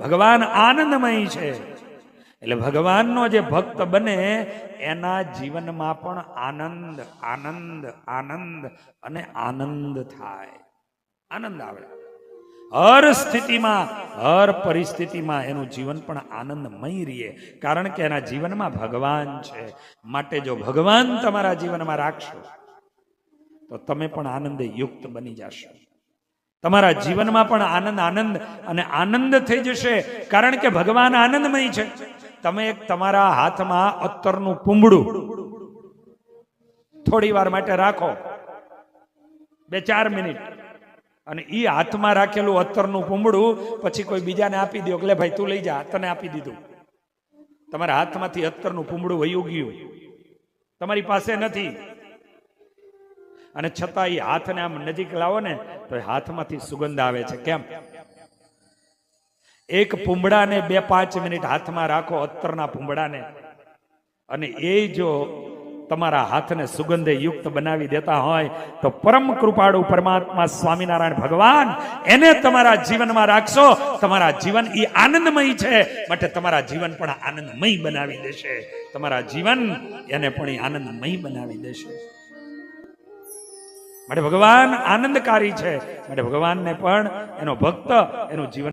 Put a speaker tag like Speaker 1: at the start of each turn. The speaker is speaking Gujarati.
Speaker 1: ભગવાન આનંદમય છે. એટલે ભગવાનનો જે ભક્ત બને એના જીવનમાં પણ આનંદ આનંદ આનંદ અને આનંદ થાય, આનંદ આવે. હર સ્થિતિમાં હર પરિસ્થિતિમાં એનું જીવન પણ આનંદમય રહે, કારણ કે એના જીવનમાં ભગવાન છે. માટે જો ભગવાન તમારા જીવનમાં રાખશો તો તમે પણ આનંદ યુક્ત બની જશો. તમારા જીવનમાં પણ આનંદ આનંદ અને આનંદ થઈ જશે, કારણ કે ભગવાન આનંદમય છે. તમે એક તમારા હાથમાં અત્તરનું પૂંબડું થોડી વાર માટે રાખો, 2-4 મિનિટ, અને એ હાથમાં રાખેલું અત્તરનું પૂંબડું પછી કોઈ બીજાને આપી દો, એટલે ભાઈ તું લઈ જા, તને આપી દીધું. તમારા હાથમાંથી અત્તરનું પૂંબડું વયું ગયું, તમારી પાસે નથી, અને છતાં એ હાથને આમ નજીક લાવો ને તો એ હાથમાંથી સુગંધ આવે છે. કેમ? એક પૂંબડાને 2-5 મિનિટ હાથમાં રાખો, અત્તરના પૂંબડાને, અને એ જો તમારા હાથને સુગંધે યુક્ત બનાવી દેતા હોય તો પરમ કૃપાળુ પરમાત્મા સ્વામિનારાયણ ભગવાન એને તમારા જીવનમાં રાખશો, તમારા જીવન એ આનંદમય છે, માટે તમારા જીવન પણ આનંદમય બનાવી દેશે. તમારા જીવન એને પણ આનંદમય બનાવી દેશે. માટે ભગવાન આનંદકારી છે, માટે ભગવાનને પણ એનો ભક્ત એનું જીવન